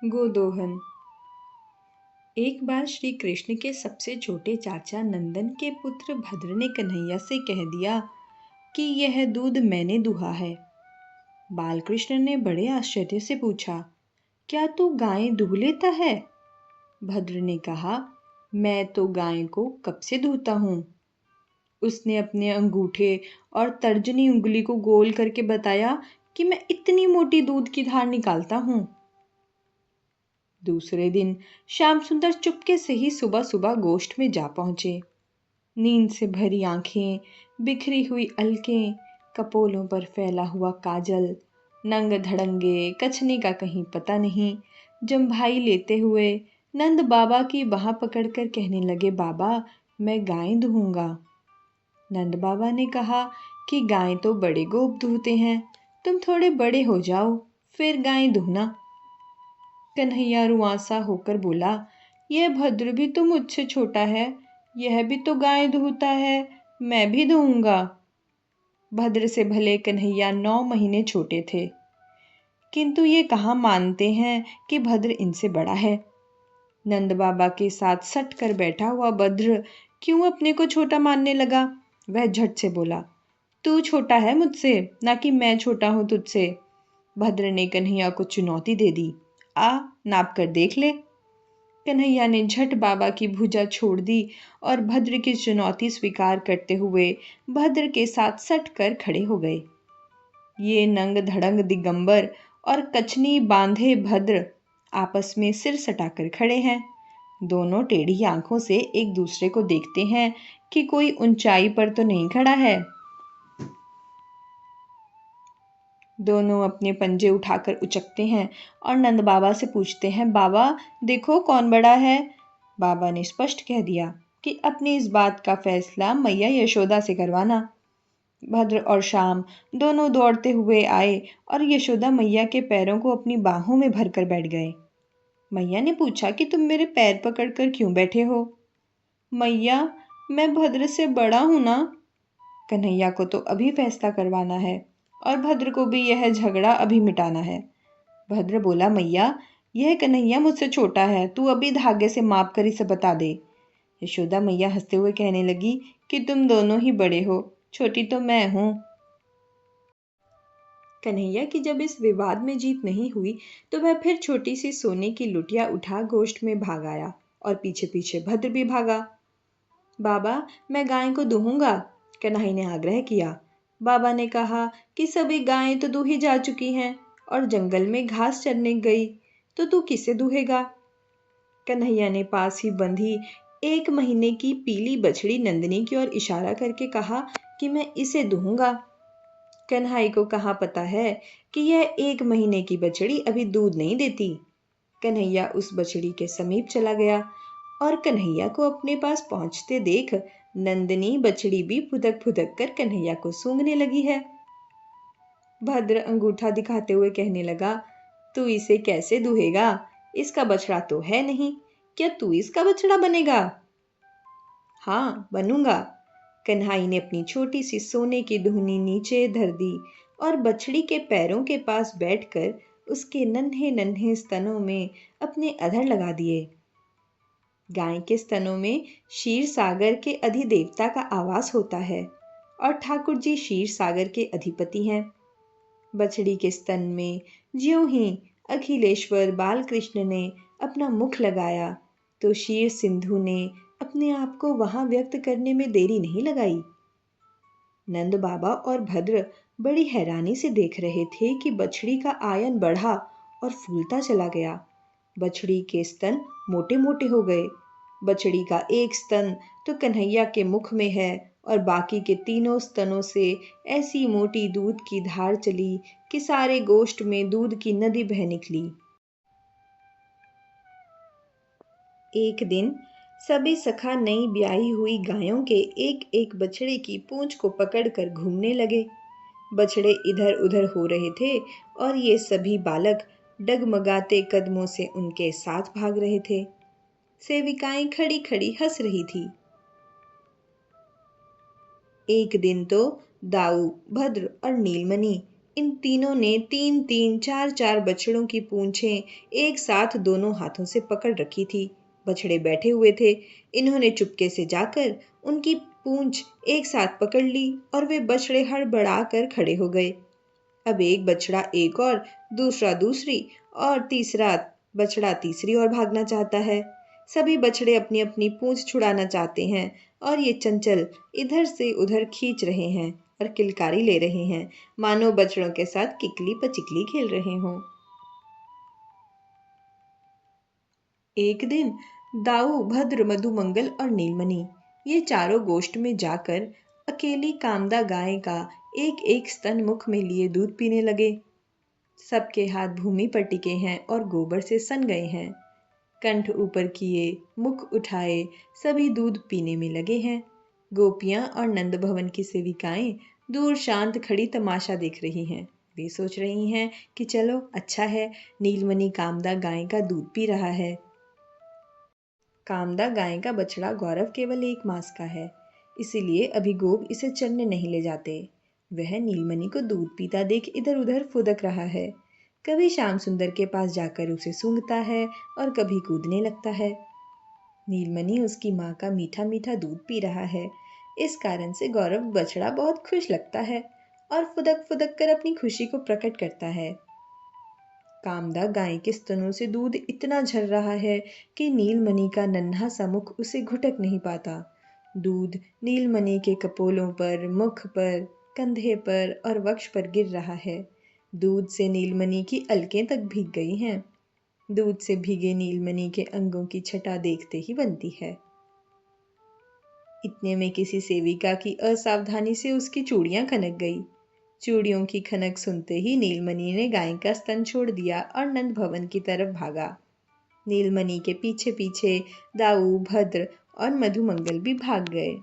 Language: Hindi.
गोदोहन। एक बार श्री कृष्ण के सबसे छोटे चाचा नंदन के पुत्र भद्र ने कन्हैया से कह दिया कि यह दूध मैंने दुहा है। बालकृष्ण ने बड़े आश्चर्य से पूछा, क्या तू गाय दूह लेता है? भद्र ने कहा, मैं तो गाय को कब से दूहता हूँ। उसने अपने अंगूठे और तर्जनी उंगली को गोल करके बताया कि मैं इतनी मोटी दूध की धार निकालता हूँ। दूसरे दिन श्याम सुंदर चुपके से ही सुबह सुबह गोष्ठ में जा पहुंचे। नींद से भरी आंखें, बिखरी हुई अलकें, कपोलों पर फैला हुआ काजल, नंग धड़ंगे, कछने का कहीं पता नहीं, जम्भाई लेते हुए नंद बाबा की बाह पकड़कर कहने लगे, बाबा मैं गाय दूहूंगा। नंद बाबा ने कहा कि गाय तो बड़े गोप दूहते हैं, तुम थोड़े बड़े हो जाओ फिर गाय दूहना। कन्हैया रुआंसा होकर बोला, यह भद्र भी तो मुझसे छोटा है, यह भी तो गाय दूहता है, मैं भी दूहूंगा। भद्र से भले कन्हैया 9 महीने छोटे थे, किंतु ये कहाँ मानते हैं कि भद्र इनसे बड़ा है। नंद बाबा के साथ सट कर बैठा हुआ भद्र क्यों अपने को छोटा मानने लगा? वह झट से बोला, तू छोटा है मुझसे, ना कि मैं छोटा हूं तुझसे। भद्र ने कन्हैया को चुनौती दे दी, आ नाप कर देख ले। कन्हैया ने झट बाबा की भुजा छोड़ दी और भद्र की चुनौती स्वीकार करते हुए भद्र के साथ सट कर खड़े हो गए। ये नंग धड़ंग दिगंबर और कचनी बांधे भद्र आपस में सिर सटाकर खड़े हैं। दोनों टेढ़ी आंखों से एक दूसरे को देखते हैं कि कोई ऊंचाई पर तो नहीं खड़ा है। दोनों अपने पंजे उठाकर उचकते हैं और नंद बाबा से पूछते हैं, बाबा देखो कौन बड़ा है। बाबा ने स्पष्ट कह दिया कि अपनी इस बात का फैसला मैया यशोदा से करवाना। भद्र और श्याम दोनों दौड़ते हुए आए और यशोदा मैया के पैरों को अपनी बाहों में भरकर बैठ गए। मैया ने पूछा कि तुम मेरे पैर पकड़कर क्यों बैठे हो? मैया मैं भद्र से बड़ा हूं ना। कन्हैया को तो अभी फैसला करवाना है और भद्र को भी यह झगड़ा अभी मिटाना है। भद्र बोला, मैया यह कन्हैया मुझसे छोटा है, तू अभी धागे से माप कर इसे बता दे। यशोदा मैया हंसते हुए कहने लगी कि तुम दोनों ही बड़े हो, छोटी तो मैं हूं। कन्हैया की जब इस विवाद में जीत नहीं हुई तो वह फिर छोटी सी सोने की लुटिया उठा गोष्ठ में भाग आया और पीछे पीछे भद्र भी भागा। बाबा मैं गाय को दूहूंगा, कन्हैया ने आग्रह किया। बाबा ने कहा कि सभी गायें तो दूही जा चुकी हैं और जंगल में घास चरने गई, तो तू किसे दूहेगा? कन्हैया ने पास ही बंधी 1 महीने की पीली बछड़ी नंदिनी की ओर इशारा करके कहा कि मैं इसे दूहूंगा। कन्हैया को कहाँ पता है कि यह 1 महीने की बछड़ी अभी दूध नहीं देती। कन्हैया उस बछड़ी के समीप चला गया और कन्हैया को अपने पास पहुंचते देख नंदिनी बछड़ी भी फुदक फुदक कर कन्हैया को सूंघने लगी है। भद्र अंगूठा दिखाते हुए कहने लगा, तू इसे कैसे दूहेगा? इसका बछड़ा तो है नहीं, क्या तू इसका बछड़ा बनेगा? हाँ बनूंगा। कन्हैया ने अपनी छोटी सी सोने की दुहनी नीचे धर दी और बछड़ी के पैरों के पास बैठकर उसके नन्हे नन्हे स्तनों में अपने अधर लगा दिए। गाय के स्तनों में क्षीर सागर के अधिदेवता का आवास होता है और ठाकुर जी क्षीर सागर के अधिपति हैं। बछड़ी के स्तन में ज्यों ही अखिलेश्वर बालकृष्ण ने अपना मुख लगाया तो क्षीर सिंधु ने अपने आप को वहां व्यक्त करने में देरी नहीं लगाई। नंद बाबा और भद्र बड़ी हैरानी से देख रहे थे कि बछड़ी का आयन बढ़ा और फूलता चला गया। बछड़ी के स्तन मोटे मोटे हो गए। बछड़ी का एक स्तन तो कन्हैया के मुख में है और बाकी के तीनों स्तनों से ऐसी मोटी दूध की धार चली कि सारे गोष्ठ में दूध की नदी बह निकली। एक दिन सभी सखा नई ब्याही हुई गायों के एक एक बछड़े की पूंछ को पकड़कर घूमने लगे। बछड़े इधर उधर हो रहे थे और ये सभी बालक डगमगाते कदमों से उनके साथ भाग रहे थे। सेविकाएं खड़ी खड़ी हंस रही थी। एक दिन तो दाऊ, भद्र और नीलमणि इन तीनों ने तीन तीन चार चार बछड़ों की पूंछें एक साथ दोनों हाथों से पकड़ रखी थी। बछड़े बैठे हुए थे। इन्होंने चुपके से जाकर उनकी पूंछ एक साथ पकड़ ली और वे बछड़े हड़बड़ा कर खड़े हो गए। अब एक बछड़ा एक और, दूसरा दूसरी और तीसरा बछड़ा तीसरी ओर भागना चाहता है। सभी बछड़े अपनी अपनी पूंछ छुड़ाना चाहते हैं और ये चंचल इधर से उधर खींच रहे हैं और किलकारी ले रहे हैं, मानो बछड़ों के साथ किकली पचिकली खेल रहे हों। एक दिन दाऊ, भद्र, मधुमंगल और नीलमणि ये चारों गोष्ठ में जाकर अकेली कामदा गाय का एक एक स्तन मुख में लिए दूध पीने लगे। सबके हाथ भूमि पर टिके हैं और गोबर से सन गए हैं। कंठ ऊपर किए, मुख उठाए, सभी दूध पीने में लगे हैं। गोपियां और नंद भवन की सेविकाएं दूर शांत खड़ी तमाशा देख रही हैं। वे सोच रही हैं कि चलो अच्छा है, नीलमणि कामदा गाय का दूध पी रहा है। कामदा गाय का बछड़ा गौरव केवल 1 मास का है, इसीलिए अभी गोप इसे चरने नहीं ले जाते। वह नीलमणि को दूध पीता देख इधर उधर फुदक रहा है। कभी श्याम सुंदर के पास जाकर उसे सूंघता है और कभी कूदने लगता है। नीलमणि उसकी माँ का मीठा मीठा दूध पी रहा है। इस कारण से गौरव बछड़ा बहुत खुश लगता है और फुदक फुदक कर अपनी खुशी को प्रकट करता है। कामदा गाय के स्तनों से दूध इतना झर रहा है कि नीलमणि का नन्हा सा मुख उसे घुटक नहीं पाता। दूध नीलमणि के कपोलों पर, मुख पर, कंधे पर और वक्ष पर गिर रहा है। दूध से नीलमणि की अलकें तक भीग गई हैं। दूध से भीगे नीलमणि के अंगों की छटा देखते ही बनती है। इतने में किसी सेविका की असावधानी से उसकी चूड़ियां खनक गई। चूड़ियों की खनक सुनते ही नीलमणि ने गाय का स्तन छोड़ दिया और नंद भवन की तरफ भागा। नीलमणि के पीछे पीछे दाऊ, भद्र और मधुमंगल भी भाग गए।